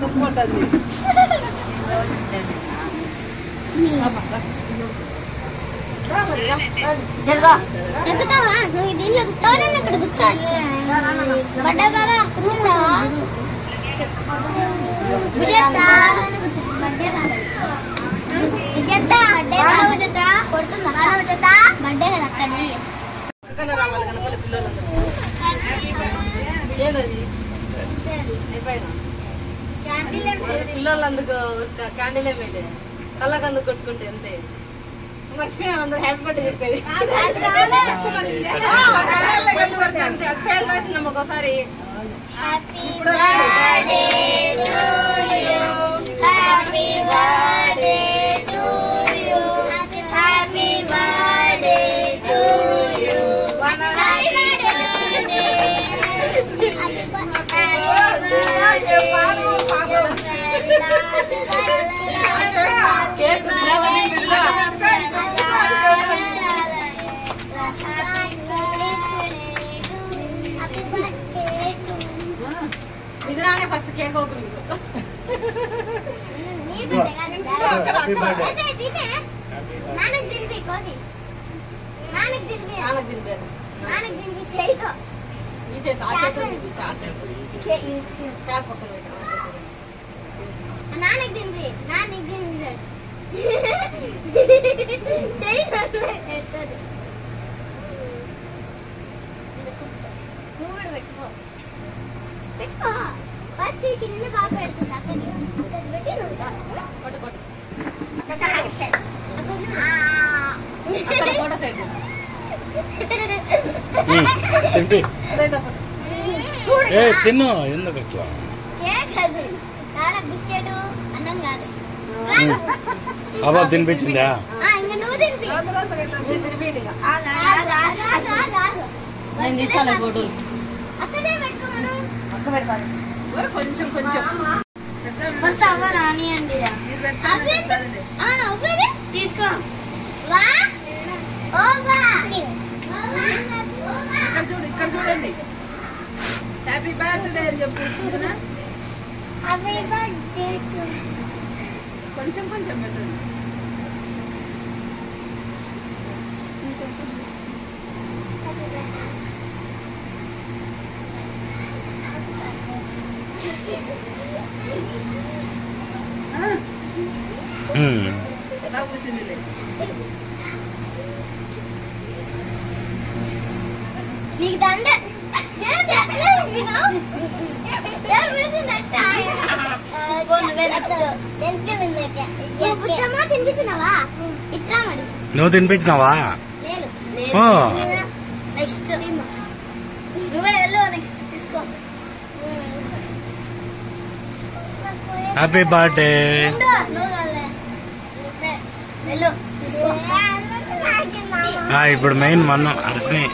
కప్పుకుంటుంది. ఎక్కుతావా నువ్వు? దీనిలో కూర్చోవాలని ఇక్కడ కూర్చోవచ్చు. బడ్డా బాబా కూర్చుంటావా? బర్త్డే కదా అక్కడి పిల్లలందుకు క్యాండిల్ ఏమేలే కళ్ళకందుకు కొట్టుకుంటే అంతే. మర్చిపోయినా అందరూ హ్యాపీ బర్త్డే చెప్పేది. రాసినాం ఒకసారి. ఇదిరానే ఫస్ట్ కేక్ ఓపెనింగ్. పెట్టుకో ఫస్ట్ చిన్న పాప పెడుతుంది అక్కడికి పెట్టి నువ్వు తిన్ను ఎందుకు బిస్కెట్ అన్నం కాదు. అబ్బా తినిపించిందా? ఇంకా నువ్వు తినిపి. నేను తీసాలే ఫోటోలు. అక్కడే పెట్టుకోమను. అక్క పెడతాను కొంచెం కొంచెం. ఫస్ట్ అవ్వ రానియండి. తీసుకో. వా ఓ వా ఇక్కడ చూడండి. హ్యాపీ బర్త్డే అని చెప్పు. Happy birthday to. కొంచెం కొంచెం పెట్టండి. నీకు దండ తినిపించినావా? ఇట్లా మరి నువ్వు తినిపించినావా? నెక్స్ట్ నువ్వే వెళ్ళు. నెక్స్ట్ తీసుకో. Happy birthday. ఇప్పుడు మెయిన్ మనం అర్చని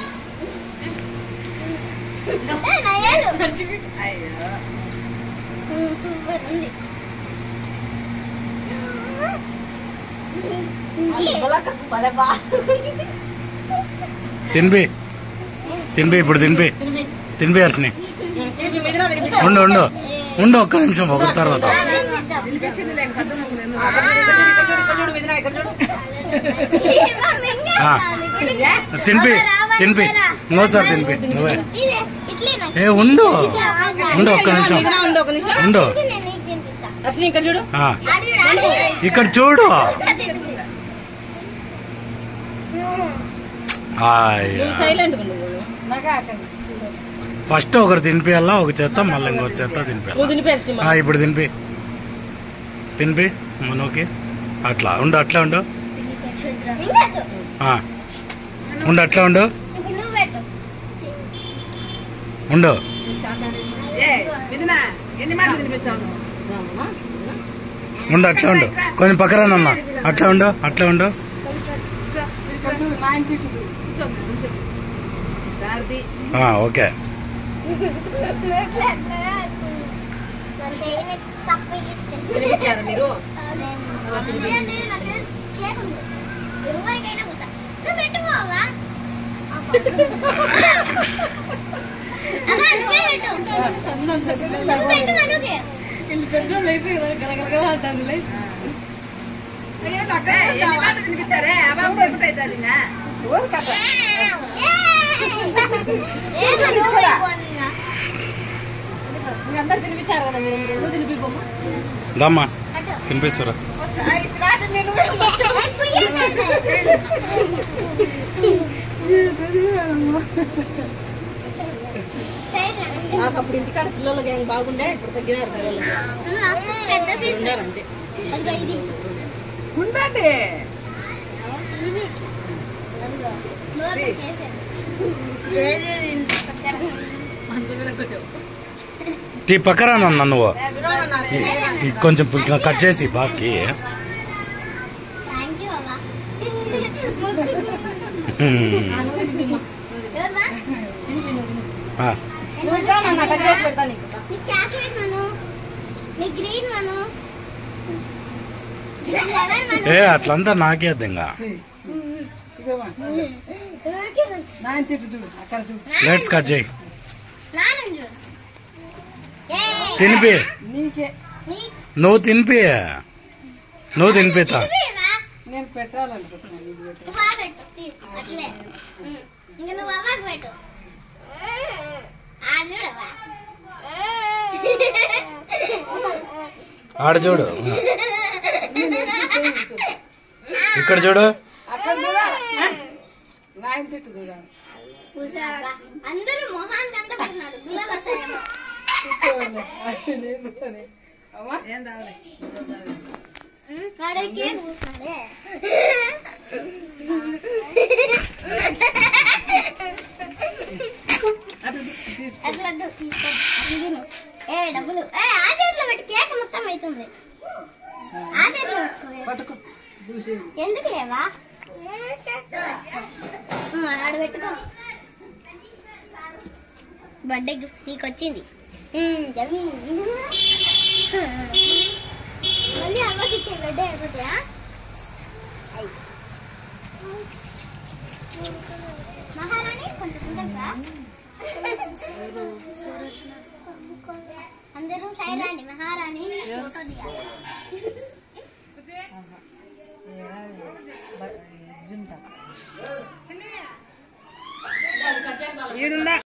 సూపర్ ఉంది. తినిపి తినిపి ఇప్పుడు తినిపి తినిపి అర్చని. ఉండు ఉండు ఉండు ఒక్క నిమిషం ఒక తర్వాత. తినిపి తినిపి ఇంకోసారి తినిపి నువ్వే. ఉండు ఉండు ఒక్క నిమిషం ఉండు. ఇక్కడ చూడు. ఫస్ట్ ఒకరు తినిపియాలా ఒక చేత్త మళ్ళీ ఇంకొక చేత్త తినిపియాలి. ఇప్పుడు తినిపి తినిపి మనోకి. అట్లా ఉండు అట్లా ఉండు ఉండు అట్లా ఉండు ఉండు. ఉండు అట్లా ఉండు కొంచెం పక్కరానమ్మ. అట్లా ఉండు అట్లా ఉండు. ఓకే. తినిపించారే అందరు తినిపించారు కదా మీరు రెండు తినిపిపోమ్మా దమ్మా తినిపిస్తారా నాకు అప్పుడు ఇంటికాడ పిల్లల గ్యాంగ్ బాగుండే ఇప్పుడు తగ్గినారు పిల్లలు అంతే ఉండండి టీ పక్కరా నన్ను నువ్వు కొంచెం కట్ చేసి బాకి ఏ అట్లంతా నాకేద్ది ఇంకా లెట్స్ కట్ చేయి తినిపి నువ్వు తినిపి నువ్వు తినిపిస్తా నేను పెట్టాలనుకుంటున్నాను ఆడ చూడు ఇక్కడ చూడు అక్కడ చూడాలి నాయన తిట్టు చూడాలి అందరూ మొహానికి అంతా పెడుతున్నారు అమ్మా ఏం రావాలి డబ్బులు ఆ చేతిలో పెట్టి కేక్ మొత్తం అవుతుంది ఆ చేతిలో పట్టుకో ఎందుకు లేవా ఆడ పెట్టుకో బర్త్డే గిఫ్ట్ నీకు వచ్చింది మళ్ళీ అవ్వకి ఇచ్చే బర్త్డే అయిపోతాయా మహారాణి కొంచెం ఉంటుందా అందరూ సైరాణి మహారాణి ఫోటో దిగాలి ఈడుండా